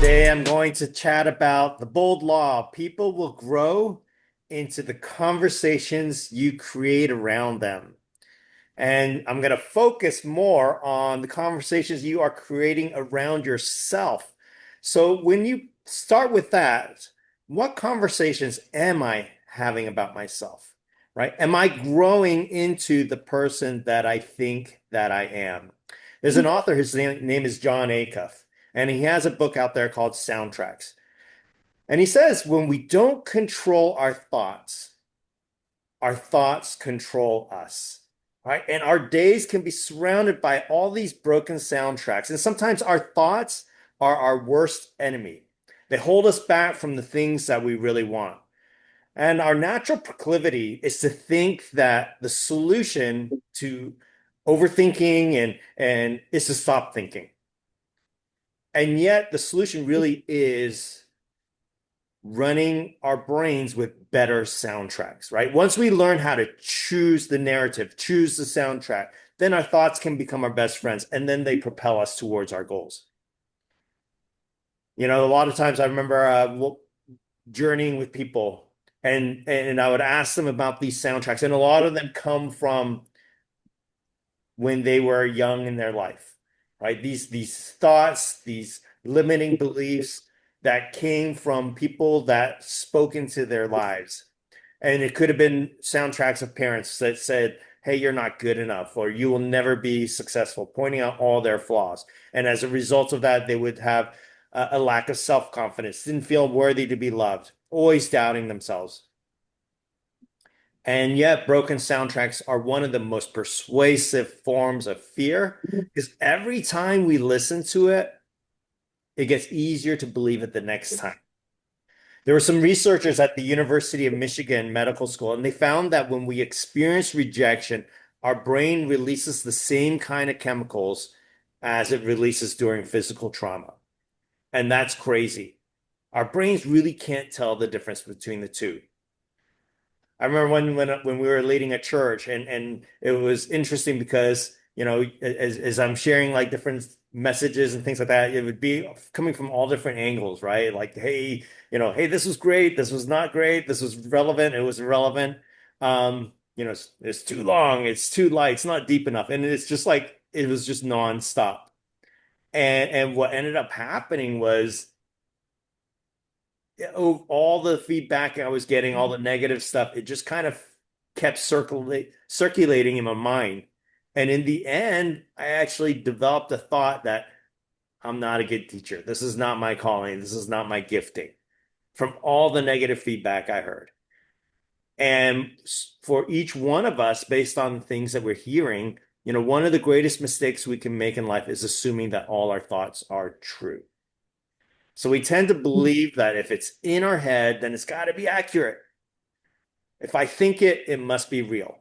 Today, I'm going to chat about the bold law. People will grow into the conversations you create around them. And I'm going to focus more on the conversations you are creating around yourself. So, when you start with that, what conversations am I having about myself? Right? Am I growing into the person that I think that I am? There's an author, his name is John Acuff, and he has a book out there called Soundtracks. And he says, when we don't control our thoughts control us. Right? And our days can be surrounded by all these broken soundtracks. And sometimes our thoughts are our worst enemy. They hold us back from the things that we really want. And our natural proclivity is to think that the solution to overthinking and is to stop thinking. And yet the solution really is running our brains with better soundtracks, right? Once we learn how to choose the narrative, choose the soundtrack, then our thoughts can become our best friends, and then they propel us towards our goals. A lot of times I remember journeying with people, and I would ask them about these soundtracks, and a lot of them come from when they were young in their life, right? These thoughts, these limiting beliefs that came from people that spoke into their lives. And it could have been soundtracks of parents that said, hey, you're not good enough, or you will never be successful, pointing out all their flaws. And as a result of that, they would have a lack of self-confidence, didn't feel worthy to be loved, always doubting themselves. And yet, broken soundtracks are one of the most persuasive forms of fear because every time we listen to it, it gets easier to believe it the next time. There were some researchers at the University of Michigan Medical School, and they found that when we experience rejection, our brain releases the same kind of chemicals as it releases during physical trauma. And that's crazy. Our brains really can't tell the difference between the two. I remember when we were leading a church, and it was interesting because as I'm sharing like different messages and things like that, it would be coming from all different angles, right? Like, hey, hey, this was great, this was not great, this was relevant, it was irrelevant. It's too long, it's too light, it's not deep enough, and it's just like it was just nonstop. And what ended up happening was all the feedback I was getting, all the negative stuff, it just kind of kept circulating in my mind. And in the end, I actually developed a thought that I'm not a good teacher. This is not my calling. This is not my gifting from all the negative feedback I heard. And for each one of us, based on things that we're hearing, one of the greatest mistakes we can make in life is assuming that all our thoughts are true. So we tend to believe that if it's in our head, then it's got to be accurate. If I think it, it must be real.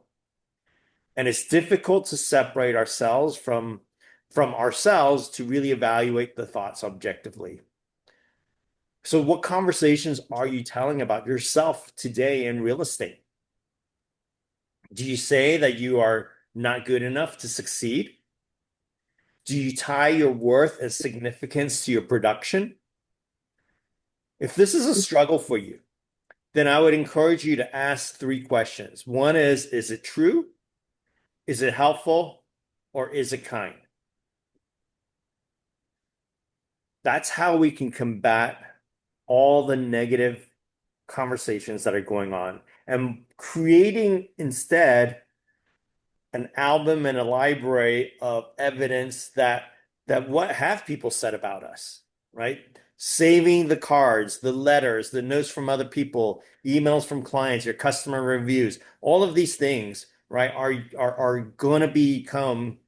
And it's difficult to separate ourselves from ourselves to really evaluate the thoughts objectively. So what conversations are you telling about yourself today in real estate? Do you say that you are not good enough to succeed? Do you tie your worth and significance to your production? If this is a struggle for you, then I would encourage you to ask three questions. One is it true? Is it helpful? Or is it kind? That's how we can combat all the negative conversations that are going on and creating instead an album and a library of evidence that what have people said about us, right? Saving the cards, the letters, the notes from other people, emails from clients, your customer reviews, all of these things, right, are going to become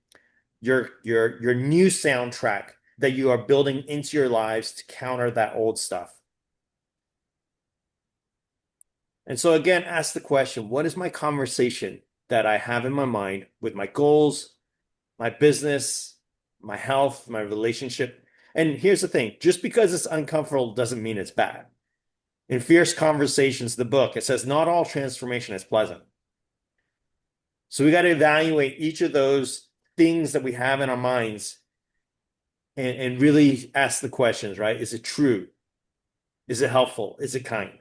your new soundtrack that you are building into your lives to counter that old stuff. And so again, ask the question, what is my conversation that I have in my mind with my goals, my business, my health, my relationship? And here's the thing, just because it's uncomfortable doesn't mean it's bad. In Fierce Conversations, the book, it says not all transformation is pleasant. So we got to evaluate each of those things that we have in our minds and really ask the questions, right? Is it true? Is it helpful? Is it kind?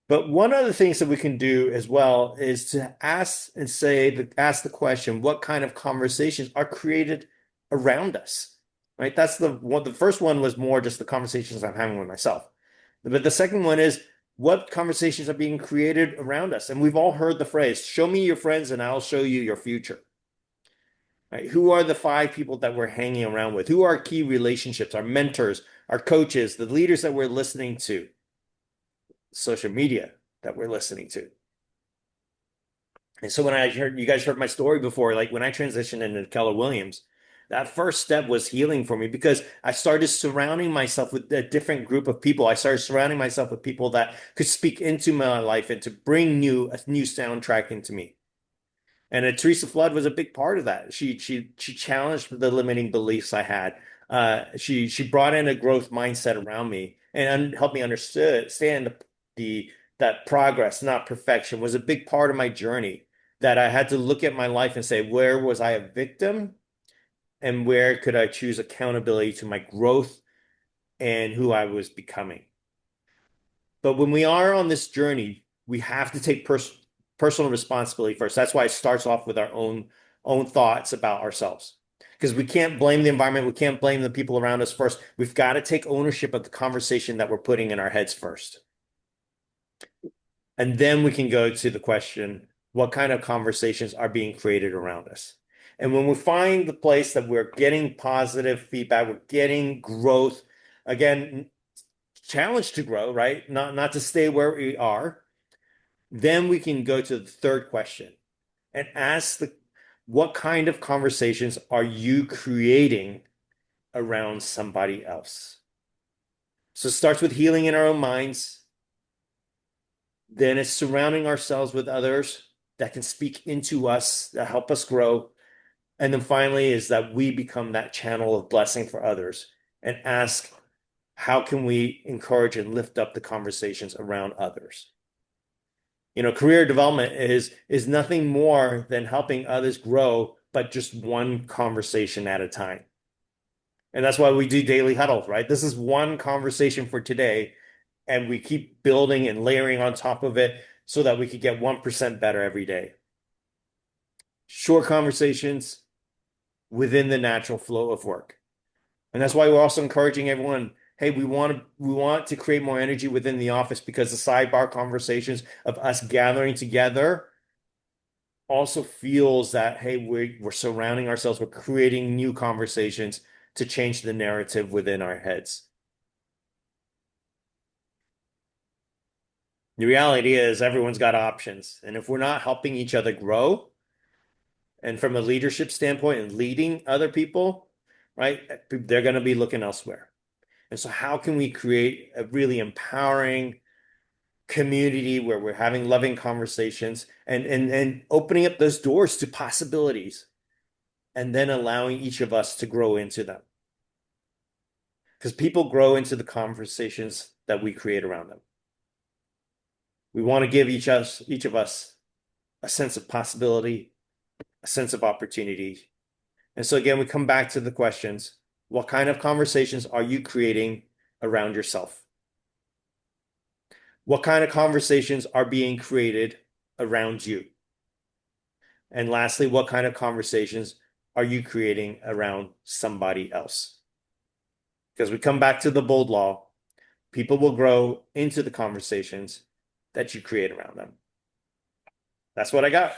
But one of the things that we can do as well is to ask the question, what kind of conversations are created around us? Right? That's the one. The first one was more just the conversations I'm having with myself. But the second one is what conversations are being created around us? And we've all heard the phrase, show me your friends and I'll show you your future. Right? Who are the five people that we're hanging around with? Who are our key relationships, our mentors, our coaches, the leaders that we're listening to, social media that we're listening to? And so when you guys heard my story before, like when I transitioned into Keller Williams, that first step was healing for me because I started surrounding myself with a different group of people. I started surrounding myself with people that could speak into my life and to bring a new soundtrack into me. And Teresa Flood was a big part of that. She challenged the limiting beliefs I had. She brought in a growth mindset around me and helped me understand the that progress, not perfection, was a big part of my journey. That I had to look at my life and say, where was I a victim, and where could I choose accountability to my growth and who I was becoming. But when we are on this journey, we have to take personal responsibility first. That's why it starts off with our own thoughts about ourselves. Because we can't blame the environment, we can't blame the people around us first. We've got to take ownership of the conversation that we're putting in our heads first. And then we can go to the question, what kind of conversations are being created around us? And when we find the place that we're getting positive feedback, we're getting growth, again, challenge to grow, right? Not to stay where we are. Then we can go to the third question and ask what kind of conversations are you creating around somebody else? So it starts with healing in our own minds. Then it's surrounding ourselves with others that can speak into us, that help us grow. And then finally is that we become that channel of blessing for others and ask, how can we encourage and lift up the conversations around others? Career development is nothing more than helping others grow, but just one conversation at a time. And that's why we do daily huddles, right? This is one conversation for today, and we keep building and layering on top of it so that we could get 1% better every day. Short conversations within the natural flow of work. And that's why we're also encouraging everyone, hey, we want to create more energy within the office, because the sidebar conversations of us gathering together also feels that, hey, we're surrounding ourselves, we're creating new conversations to change the narrative within our heads. The reality is everyone's got options. And if we're not helping each other grow, and from a leadership standpoint and leading other people, right, they're going to be looking elsewhere. And so how can we create a really empowering community where we're having loving conversations and opening up those doors to possibilities, and then allowing each of us to grow into them? Because people grow into the conversations that we create around them. We want to give each of us a sense of possibility, a sense of opportunity. And so again, we come back to the questions. What kind of conversations are you creating around yourself? What kind of conversations are being created around you? And lastly, what kind of conversations are you creating around somebody else? Because we come back to the bold law, people will grow into the conversations that you create around them. That's what I got.